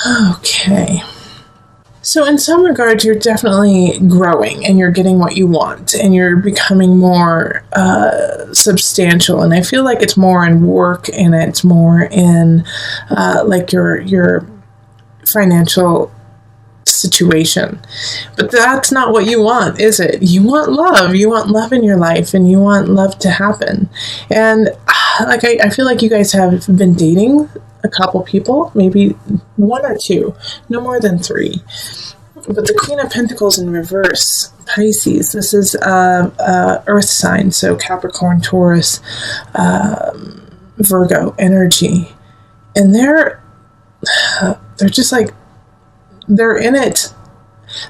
Okay. So in some regards, you're definitely growing and you're getting what you want and you're becoming more substantial. And I feel like it's more in work and it's more in like your financial situation. But that's not what you want, is it? You want love. You want love in your life and you want love to happen. And like I feel like you guys have been dating a couple people, maybe one or two, no more than three. But the Queen of Pentacles in reverse, Pisces, this is earth sign, so Capricorn, Taurus, Virgo energy. And they're just like, they're in it.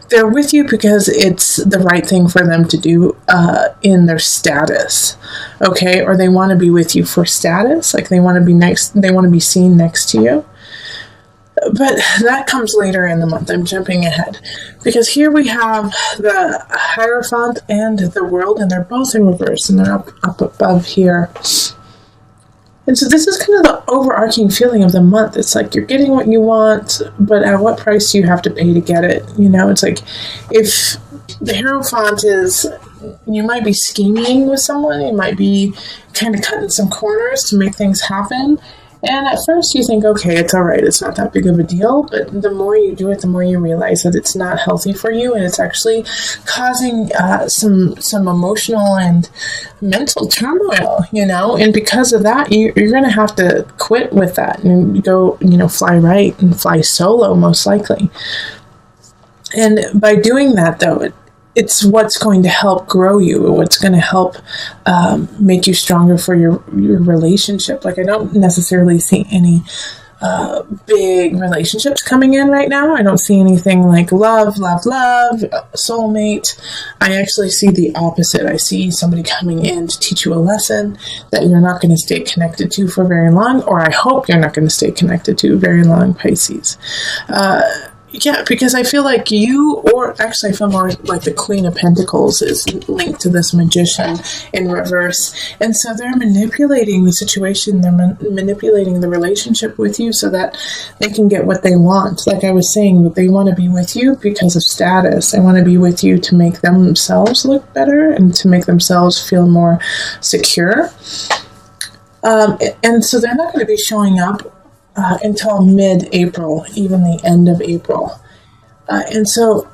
They're with you because it's the right thing for them to do in their status, okay? Or they want to be with you for status, like they want to be seen next to you. But that comes later in the month. I'm jumping ahead because here we have the Hierophant and the World, and they're both in reverse, and they're up above here. And so this is kind of the overarching feeling of the month. It's like you're getting what you want, but at what price do you have to pay to get it? You know, it's like if the Hierophant is, you might be scheming with someone, you might be kind of cutting some corners to make things happen. And at first you think, okay, it's all right, it's not that big of a deal. But the more you do it, the more you realize that it's not healthy for you. And it's actually causing some emotional and mental turmoil, you know. And because of that, you're going to have to quit with that and go, you know, fly right and fly solo, most likely. And by doing that, though, it's what's going to help grow you, what's going to help make you stronger for your relationship. Like, I don't necessarily see any big relationships coming in right now. I don't see anything like love, soulmate. I actually see the opposite. I see somebody coming in to teach you a lesson that you're not going to stay connected to for very long, or I hope you're not going to stay connected to very long, Pisces. Yeah, because I feel like you, or actually I feel more like the Queen of Pentacles is linked to this Magician in reverse. And so they're manipulating the situation, they're manipulating the relationship with you so that they can get what they want. Like I was saying, they want to be with you because of status. They want to be with you to make themselves look better and to make themselves feel more secure. And so they're not going to be showing up until mid-April, even the end of April. And so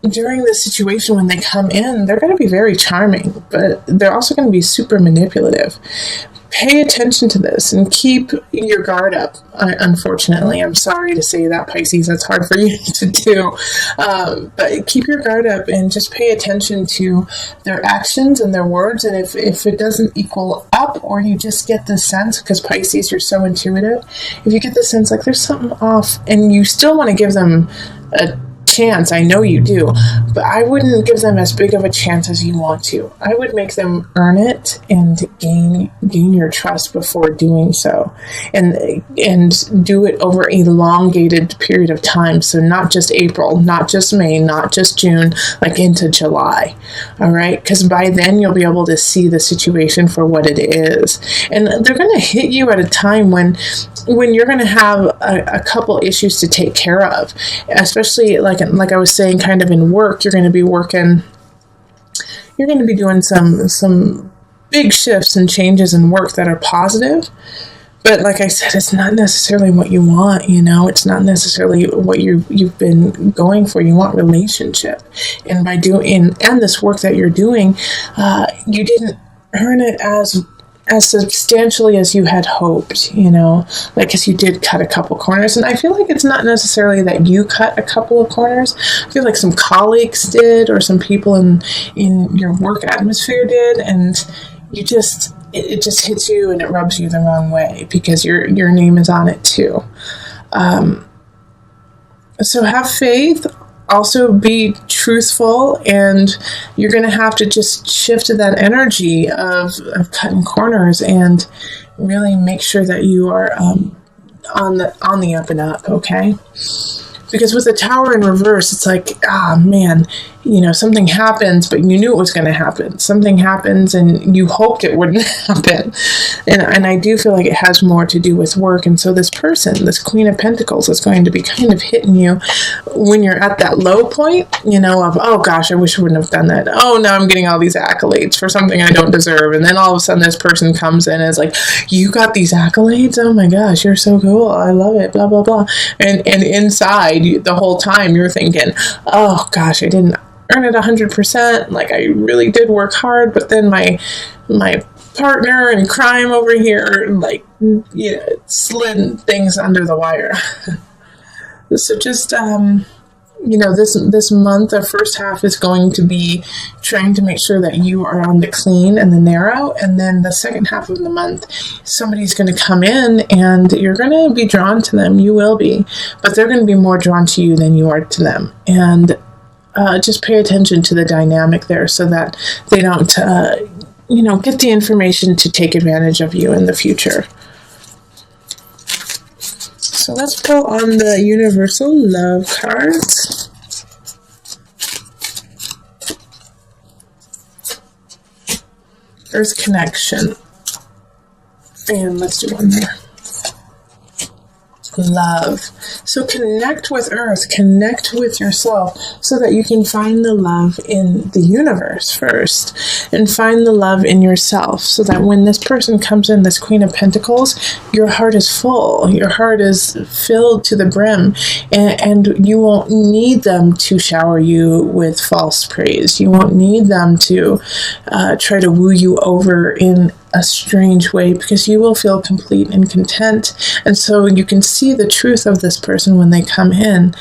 during this situation, when they come in, they're going to be very charming, but they're also going to be super manipulative. Pay attention to this and keep your guard up. Unfortunately, I'm sorry to say that, Pisces, that's hard for you to do. But keep your guard up and just pay attention to their actions and their words. And if it doesn't equal up, or you just get the sense, because Pisces, you're so intuitive, if you get the sense like there's something off and you still want to give them a chance, I know you do, but I wouldn't give them as big of a chance as you want to. I would make them earn it and gain your trust before doing so, and do it over a elongated period of time. So not just April, not just May, not just June, like into July. All right, because by then you'll be able to see the situation for what it is, and they're going to hit you at a time when you're going to have a couple issues to take care of, especially like I was saying, kind of in work. You're going to be doing some big shifts and changes in work that are positive. But like I said, it's not necessarily what you want, you know. It's not necessarily what you've been going for. You want relationship. And by doing this work that you're doing, you didn't earn it as substantially as you had hoped, you know, like, because you did cut a couple corners. And I feel like it's not necessarily that you cut a couple of corners. I feel like some colleagues did, or some people in your work atmosphere did, and you just, it just hits you and it rubs you the wrong way because your name is on it too. So have faith. Also be truthful, and you're going to have to just shift to that energy of cutting corners and really make sure that you are on the up and up, okay? Because with the Tower in reverse, it's like, man, something happens, but you knew it was going to happen. Something happens and you hoped it wouldn't happen. And I do feel like it has more to do with work. And so this person, this Queen of Pentacles, is going to be kind of hitting you when you're at that low point, of, oh gosh, I wish I wouldn't have done that. Oh, now I'm getting all these accolades for something I don't deserve. And then all of a sudden this person comes in and is like, you got these accolades? Oh my gosh, you're so cool. I love it, blah, blah, blah. And inside the whole time you're thinking, oh gosh, I didn't earn it 100%. Like, I really did work hard, but then my partner in crime over here, slid things under the wire. So just, this month, the first half is going to be trying to make sure that you are on the clean and the narrow. And then the second half of the month, somebody's going to come in and you're going to be drawn to them. You will be, but they're going to be more drawn to you than you are to them. And just pay attention to the dynamic there so that they don't, get the information to take advantage of you in the future. So let's go on the Universal Love cards. Earth Connection. And let's do one more. Love. So connect with Earth, connect with yourself so that you can find the love in the universe first and find the love in yourself so that when this person comes in, this Queen of Pentacles, your heart is full, your heart is filled to the brim, and you won't need them to shower you with false praise. You won't need them to try to woo you over in a strange way, because you will feel complete and content. And so you can see the truth of this person when they come in.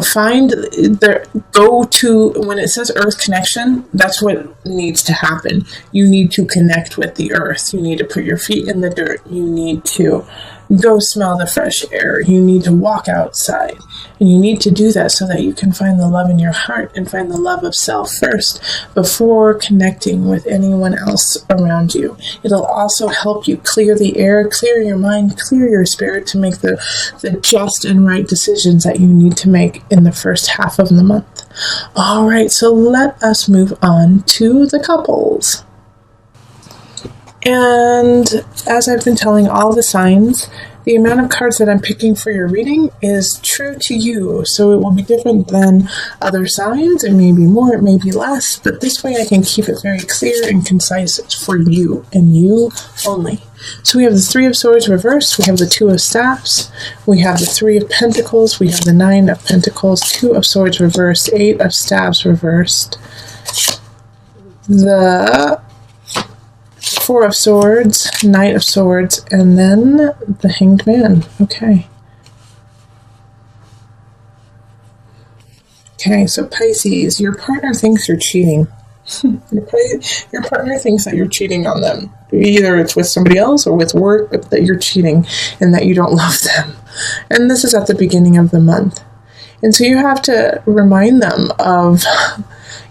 Find when it says Earth Connection, that's what needs to happen. You need to connect with the earth. You need to put your feet in the dirt. You need to go smell the fresh air. You need to walk outside. And you need to do that so that you can find the love in your heart and find the love of self first before connecting with anyone else around you. It'll also help you clear the air, clear your mind, clear your spirit to make the just and right decisions that you need to make in the first half of the month. All right, so let us move on to the couples. And as I've been telling all the signs, the amount of cards that I'm picking for your reading is true to you. So it will be different than other signs. It may be more, it may be less, but this way I can keep it very clear and concise for you and you only. So we have the Three of Swords reversed, we have the Two of Staffs, we have the Three of Pentacles, we have the Nine of Pentacles, Two of Swords reversed, Eight of Staves reversed, the Four of Swords, Knight of Swords, and then the Hanged Man. Okay, so Pisces, your partner thinks you're cheating. Your partner thinks that you're cheating on them. Either it's with somebody else or with work, but that you're cheating and that you don't love them. And this is at the beginning of the month. And so you have to remind them of,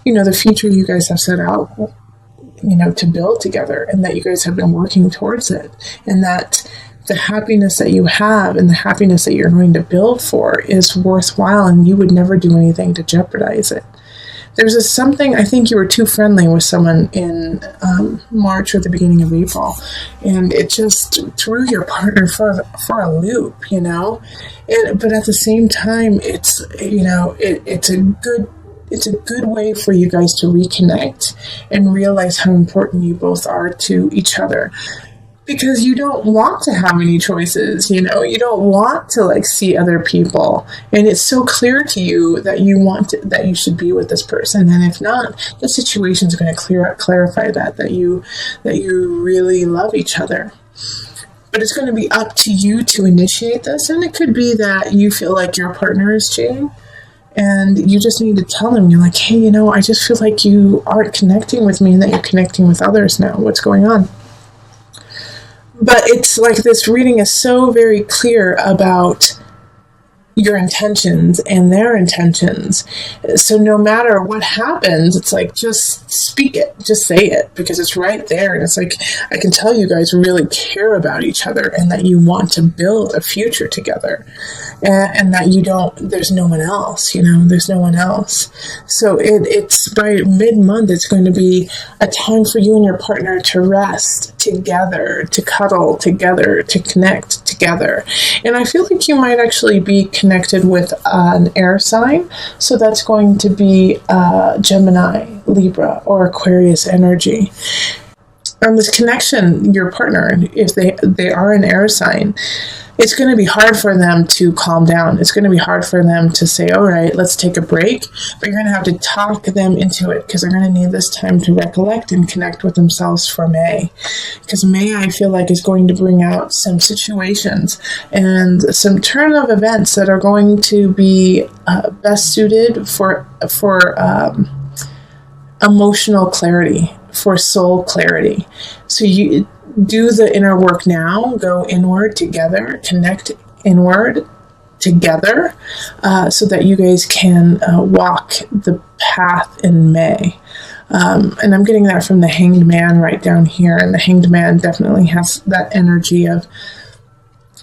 the future you guys have set out, to build together, and that you guys have been working towards it, and that the happiness that you have and the happiness that you're going to build for is worthwhile, and you would never do anything to jeopardize it. There's something, I think you were too friendly with someone in March or the beginning of April, and it just threw your partner for a loop, but at the same time, it's it's a good way for you guys to reconnect and realize how important you both are to each other. Because you don't want to have any choices, you don't want to see other people. And it's so clear to you that that you should be with this person. And if not, the situation is going to clarify that you really love each other. But it's going to be up to you to initiate this. And it could be that you feel like your partner is cheating. And you just need to tell them, you're like, hey, I just feel like you aren't connecting with me and that you're connecting with others now. What's going on? But it's like this reading is so very clear about your intentions and their intentions. So no matter what happens, it's like, just speak it, just say it, because it's right there. And it's like, I can tell you guys really care about each other and that you want to build a future together, and that you don't, there's no one else, there's no one else. So it's by mid-month, it's going to be a time for you and your partner to rest together, to cuddle together, to connect together. And I feel like you might actually be connected with an air sign. So that's going to be Gemini, Libra, or Aquarius energy. And this connection, your partner, if they are an air sign, it's going to be hard for them to calm down. It's going to be hard for them to say, all right, let's take a break. But you're going to have to talk them into it, because they're going to need this time to recollect and connect with themselves for May. Because May, I feel like, is going to bring out some situations and some turn of events that are going to be best suited for emotional clarity, for soul clarity. So you do the inner work now, go inward together, connect inward together, so that you guys can walk the path in May. And I'm getting that from the Hanged Man right down here. And the Hanged Man definitely has that energy of,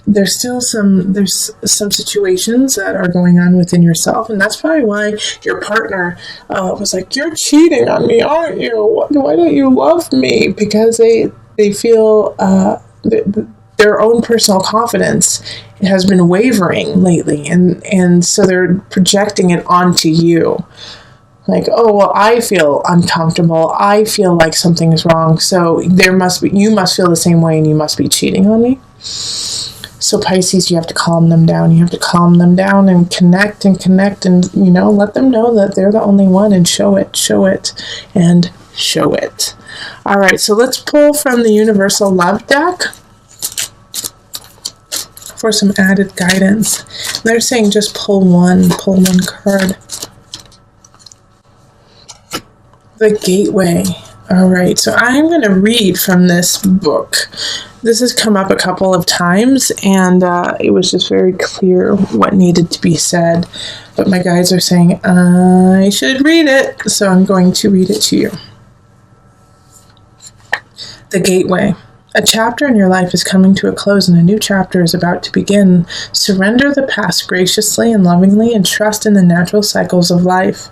there's some situations that are going on within yourself, and that's probably why your partner was like, you're cheating on me, aren't you? Why don't you love me? Because they feel their own personal confidence has been wavering lately, and so they're projecting it onto you. Like, oh, well, I feel uncomfortable. I feel like something is wrong. So you must feel the same way, and you must be cheating on me. So Pisces, you have to calm them down. You have to calm them down and connect and let them know that they're the only one, and show it, and show it. All right, so let's pull from the Universal Love deck for some added guidance. They're saying just pull one card. The Gateway. All right, so I'm going to read from this book. This has come up a couple of times, and it was just very clear what needed to be said. But my guides are saying I should read it, so I'm going to read it to you. The Gateway. A chapter in your life is coming to a close, and a new chapter is about to begin. Surrender the past graciously and lovingly, and trust in the natural cycles of life.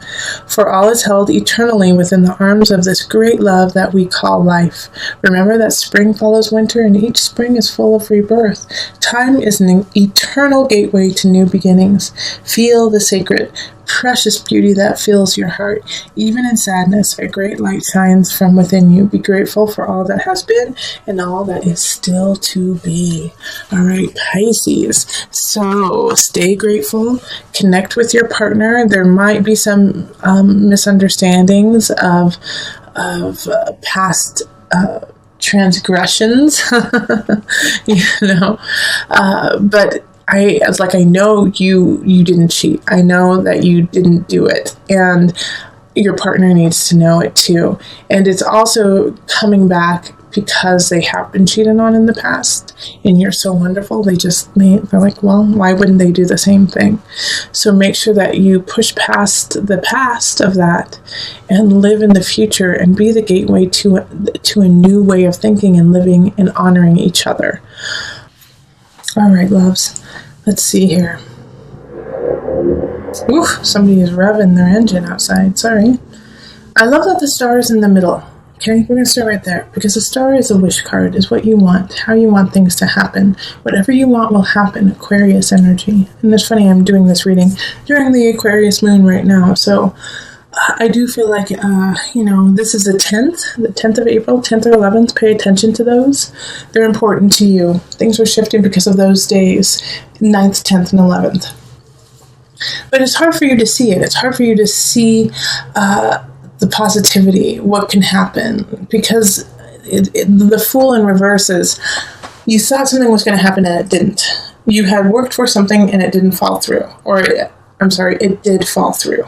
For all is held eternally within the arms of this great love that we call life. Remember that spring follows winter, and each spring is full of rebirth. Time is an eternal gateway to new beginnings. Feel the sacred, precious beauty that fills your heart. Even in sadness, a great light shines from within you. Be grateful for all that has been and all that is still to be. All right, Pisces. So stay grateful. Connect with your partner. There might be some misunderstandings of past transgressions, but I know you didn't cheat. I know that you didn't do it, and your partner needs to know it too. And it's also coming back because they have been cheated on in the past, and you're so wonderful. They're like, well, why wouldn't they do the same thing? So make sure that you push past the past of that and live in the future and be the gateway to a new way of thinking and living and honoring each other. All right, loves. Let's see here. Ooh, somebody is revving their engine outside. Sorry. I love that the star is in the middle. Okay, we're going to start right there, because the star is a wish card, is what you want, how you want things to happen. Whatever you want will happen, Aquarius energy. And it's funny, I'm doing this reading during the Aquarius moon right now, so I do feel like, this is the 10th of April, 10th or 11th. Pay attention to those. They're important to you. Things are shifting because of those days, 9th, 10th, and 11th. But it's hard for you to see it. It's hard for you to see the positivity, what can happen, because the Fool in reverse is, you thought something was going to happen and it didn't. You had worked for something and it didn't fall through. It did fall through.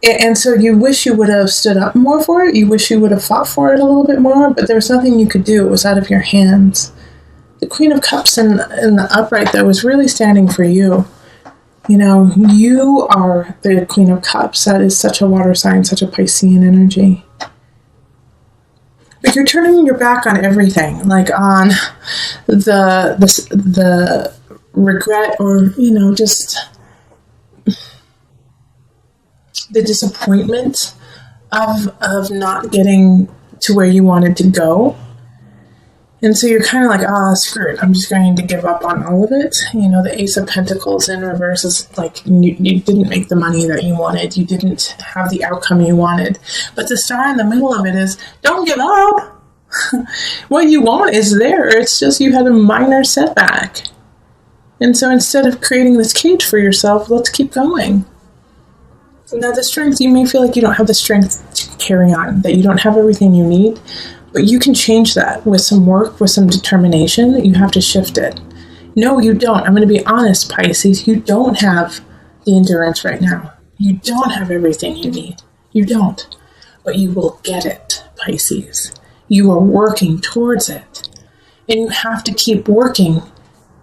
And so you wish you would have stood up more for it. You wish you would have fought for it a little bit more, but there was nothing you could do. It was out of your hands. The Queen of Cups in the upright, though, was really standing for you. You know, you are the Queen of Cups. That is such a water sign, such a Piscean energy. But you're turning your back on everything, like on the regret, or, you know, just the disappointment of not getting to where you wanted to go. And so you're kind of like, screw it. I'm just going to give up on all of it. You know, the Ace of Pentacles in reverse is like you didn't make the money that you wanted. You didn't have the outcome you wanted. But the star in the middle of it is, don't give up. What you want is there. It's just you had a minor setback. And so instead of creating this cage for yourself, let's keep going. Now, the strength, you may feel like you don't have the strength to carry on, that you don't have everything you need. But you can change that with some work, with some determination. You have to shift it. No, you don't. I'm going to be honest, Pisces. You don't have the endurance right now. You don't have everything you need. You don't. But you will get it, Pisces. You are working towards it. And you have to keep working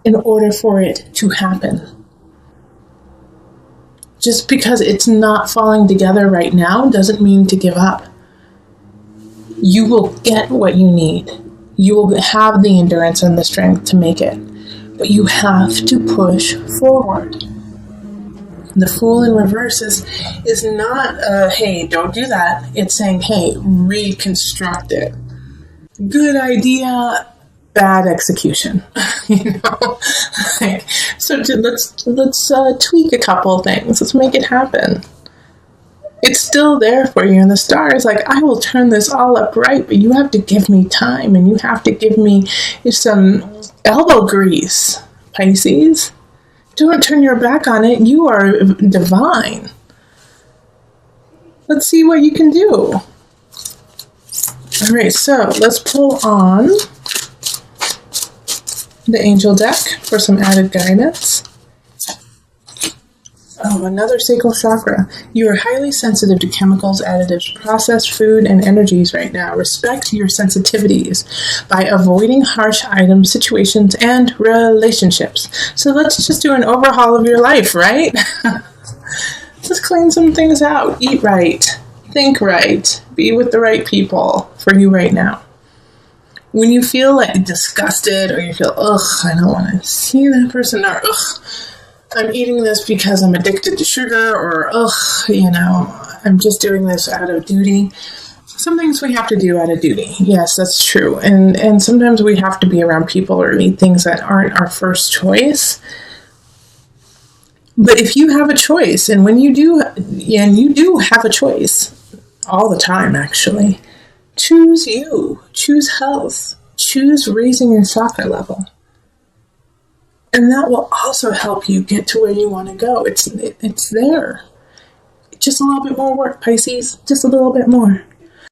in order for it to happen. Just because it's not falling together right now doesn't mean to give up. You will get what you need. You will have the endurance and the strength to make it. But you have to push forward. The Fool in reverse is not, hey, don't do that. It's saying, hey, reconstruct it. Good idea, bad execution. You know? So let's tweak a couple of things. Let's make it happen. It's still there for you, and the star is like, I will turn this all up right, but you have to give me time, and you have to give me some elbow grease, Pisces. Don't turn your back on it. You are divine. Let's see what you can do. All right, so let's pull on the angel deck for some added guidance. Oh, another sacral chakra. You are highly sensitive to chemicals, additives, processed food, and energies right now. Respect your sensitivities by avoiding harsh items, situations, and relationships. So let's just do an overhaul of your life, right? Let's clean some things out. Eat right. Think right. Be with the right people for you right now. When you feel like disgusted, or you feel, I don't want to see that person, or I'm eating this because I'm addicted to sugar, or, I'm just doing this out of duty. Some things we have to do out of duty. Yes, that's true. And sometimes we have to be around people or eat things that aren't our first choice. But if you have a choice, and when you do, and you do have a choice all the time, actually, choose you, choose health, choose raising your chakra level. And that will also help you get to where you want to go. It's there. Just a little bit more work, Pisces. Just a little bit more.